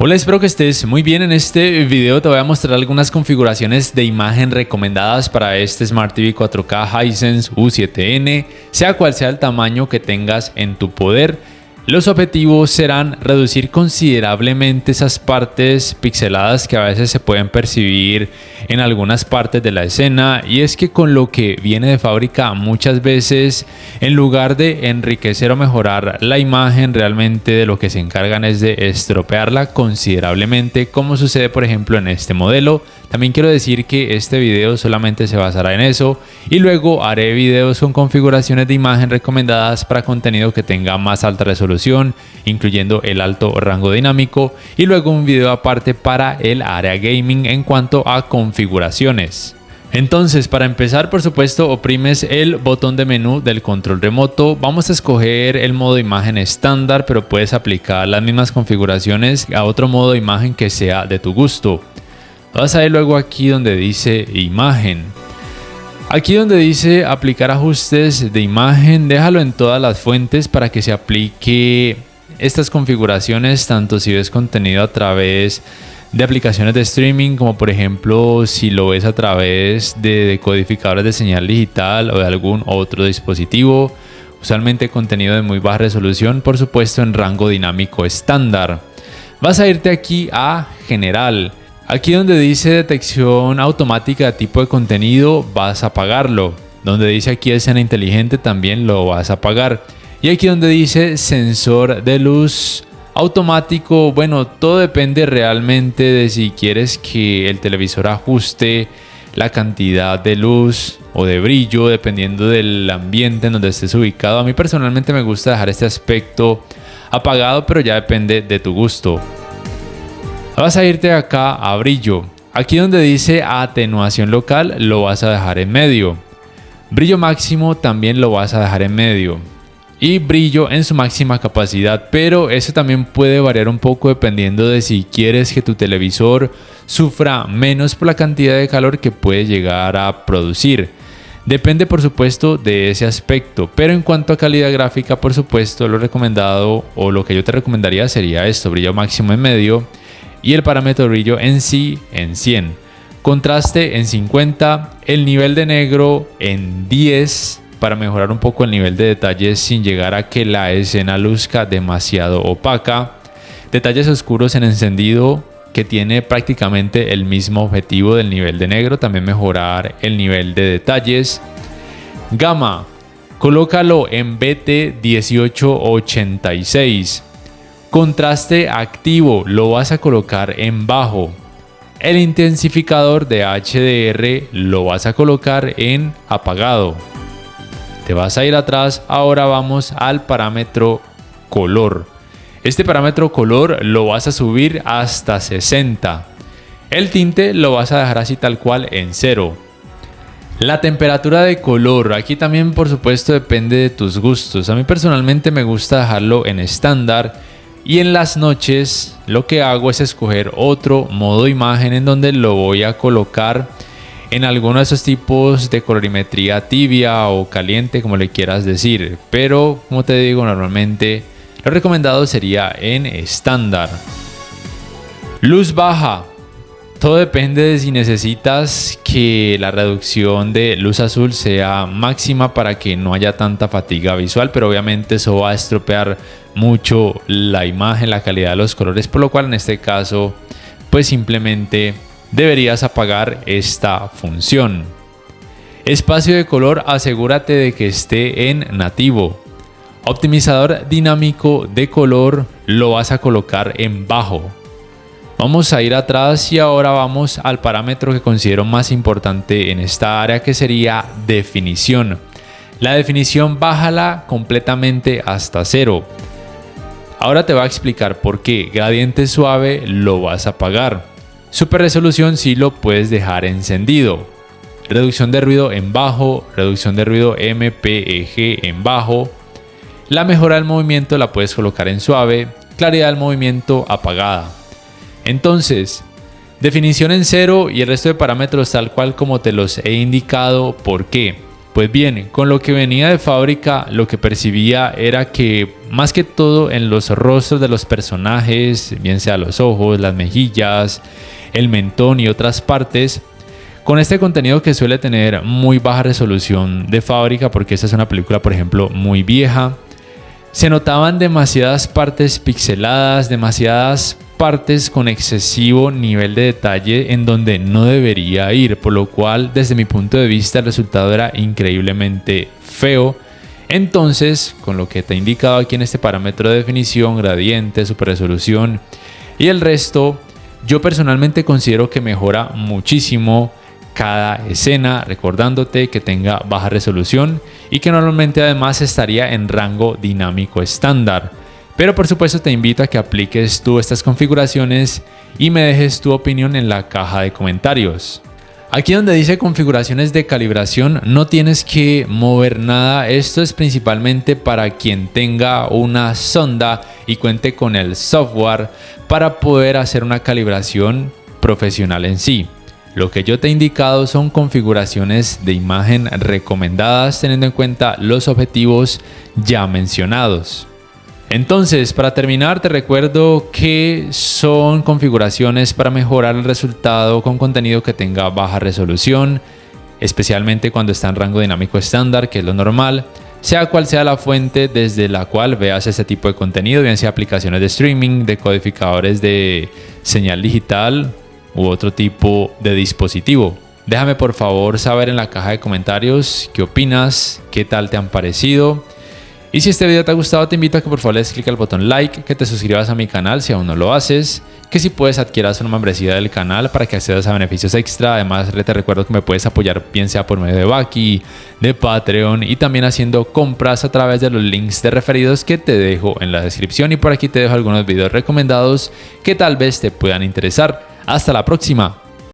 Hola, espero que estés muy bien. En este video te voy a mostrar algunas configuraciones de imagen recomendadas para este Smart TV 4K Hisense U7N, sea cual sea el tamaño que tengas en tu poder. Los objetivos serán reducir considerablemente esas partes pixeladas que a veces se pueden percibir en algunas partes de la escena, y es que con lo que viene de fábrica muchas veces, en lugar de enriquecer o mejorar la imagen, realmente de lo que se encargan es de estropearla considerablemente, como sucede por ejemplo en este modelo. También quiero decir que este video solamente se basará en eso, y luego haré videos con configuraciones de imagen recomendadas para contenido que tenga más alta resolución, incluyendo el alto rango dinámico, y luego un video aparte para el área gaming en cuanto a configuraciones. Entonces, para empezar, por supuesto, oprimes el botón de menú del control remoto. Vamos a escoger el modo imagen estándar, pero puedes aplicar las mismas configuraciones a otro modo de imagen que sea de tu gusto. Vas a ir luego aquí donde dice imagen. Aquí donde dice aplicar ajustes de imagen, déjalo en todas las fuentes para que se aplique estas configuraciones, tanto si ves contenido a través de aplicaciones de streaming, como por ejemplo si lo ves a través de decodificadores de señal digital o de algún otro dispositivo. Usualmente contenido de muy baja resolución, por supuesto en rango dinámico estándar. Vas a irte aquí a general. Aquí donde dice detección automática de tipo de contenido, vas a apagarlo. Donde dice aquí escena inteligente, también lo vas a apagar. Y aquí donde dice sensor de luz automático, bueno, todo depende realmente de si quieres que el televisor ajuste la cantidad de luz o de brillo, dependiendo del ambiente en donde estés ubicado. A mí personalmente me gusta dejar este aspecto apagado, pero ya depende de tu gusto. Vas a irte acá a brillo. Aquí donde dice atenuación local lo vas a dejar en medio. Brillo máximo también lo vas a dejar en medio. Y brillo en su máxima capacidad, pero eso también puede variar un poco dependiendo de si quieres que tu televisor sufra menos por la cantidad de calor que puede llegar a producir. Depende por supuesto de ese aspecto, pero en cuanto a calidad gráfica, por supuesto lo recomendado o lo que yo te recomendaría sería esto: brillo máximo en medio y el parámetro de brillo en sí en 100, contraste en 50, el nivel de negro en 10 para mejorar un poco el nivel de detalles sin llegar a que la escena luzca demasiado opaca, detalles oscuros en encendido que tiene prácticamente el mismo objetivo del nivel de negro, también mejorar el nivel de detalles. Gama, colócalo en BT 1886. Contraste activo lo vas a colocar en bajo. El intensificador de HDR lo vas a colocar en apagado. Te vas a ir atrás. Ahora vamos al parámetro color. Este parámetro color lo vas a subir hasta 60. El tinte lo vas a dejar así tal cual en 0. La temperatura de color, aquí también por supuesto depende de tus gustos. A mí personalmente me gusta dejarlo en estándar. Y en las noches lo que hago es escoger otro modo imagen en donde lo voy a colocar en alguno de esos tipos de colorimetría tibia o caliente, como le quieras decir. Pero como te digo, normalmente lo recomendado sería en estándar. Luz baja. Todo depende de si necesitas que la reducción de luz azul sea máxima para que no haya tanta fatiga visual, pero obviamente eso va a estropear mucho la imagen, la calidad de los colores, por lo cual en este caso pues simplemente deberías apagar esta función. Espacio de color, asegúrate de que esté en nativo. Optimizador dinámico de color lo vas a colocar en bajo. Vamos a ir atrás y ahora vamos al parámetro que considero más importante en esta área, que sería definición. La definición bájala completamente hasta 0. Ahora te voy a explicar por qué. Gradiente suave lo vas a apagar. Super resolución sí lo puedes dejar encendido. Reducción de ruido en bajo. Reducción de ruido MPEG en bajo. La mejora del movimiento la puedes colocar en suave. Claridad del movimiento apagada. Entonces, definición en 0 y el resto de parámetros tal cual como te los he indicado. ¿Por qué? Pues bien, con lo que venía de fábrica, lo que percibía era que más que todo en los rostros de los personajes, bien sea los ojos, las mejillas, el mentón y otras partes, con este contenido que suele tener muy baja resolución de fábrica, porque esta es una película, por ejemplo, muy vieja, se notaban demasiadas partes pixeladas, demasiadas partes con excesivo nivel de detalle en donde no debería ir, por lo cual desde mi punto de vista el resultado era increíblemente feo. Entonces, con lo que te he indicado aquí en este parámetro de definición, gradiente, superresolución y el resto, yo personalmente considero que mejora muchísimo cada escena, recordándote que tenga baja resolución y que normalmente además estaría en rango dinámico estándar. Pero por supuesto te invito a que apliques tú estas configuraciones y me dejes tu opinión en la caja de comentarios. Aquí donde dice configuraciones de calibración no tienes que mover nada, esto es principalmente para quien tenga una sonda y cuente con el software para poder hacer una calibración profesional en sí. Lo que yo te he indicado son configuraciones de imagen recomendadas teniendo en cuenta los objetivos ya mencionados. Entonces, para terminar, te recuerdo que son configuraciones para mejorar el resultado con contenido que tenga baja resolución, especialmente cuando está en rango dinámico estándar, que es lo normal, sea cual sea la fuente desde la cual veas este tipo de contenido, bien sea aplicaciones de streaming, decodificadores de señal digital u otro tipo de dispositivo. Déjame por favor saber en la caja de comentarios qué opinas, qué tal te han parecido. Y si este video te ha gustado, te invito a que por favor le des clic al botón like, que te suscribas a mi canal si aún no lo haces, que si puedes adquieras una membresía del canal para que accedas a beneficios extra. Además te recuerdo que me puedes apoyar bien sea por medio de Baki, de Patreon y también haciendo compras a través de los links de referidos que te dejo en la descripción, y por aquí te dejo algunos videos recomendados que tal vez te puedan interesar. Hasta la próxima.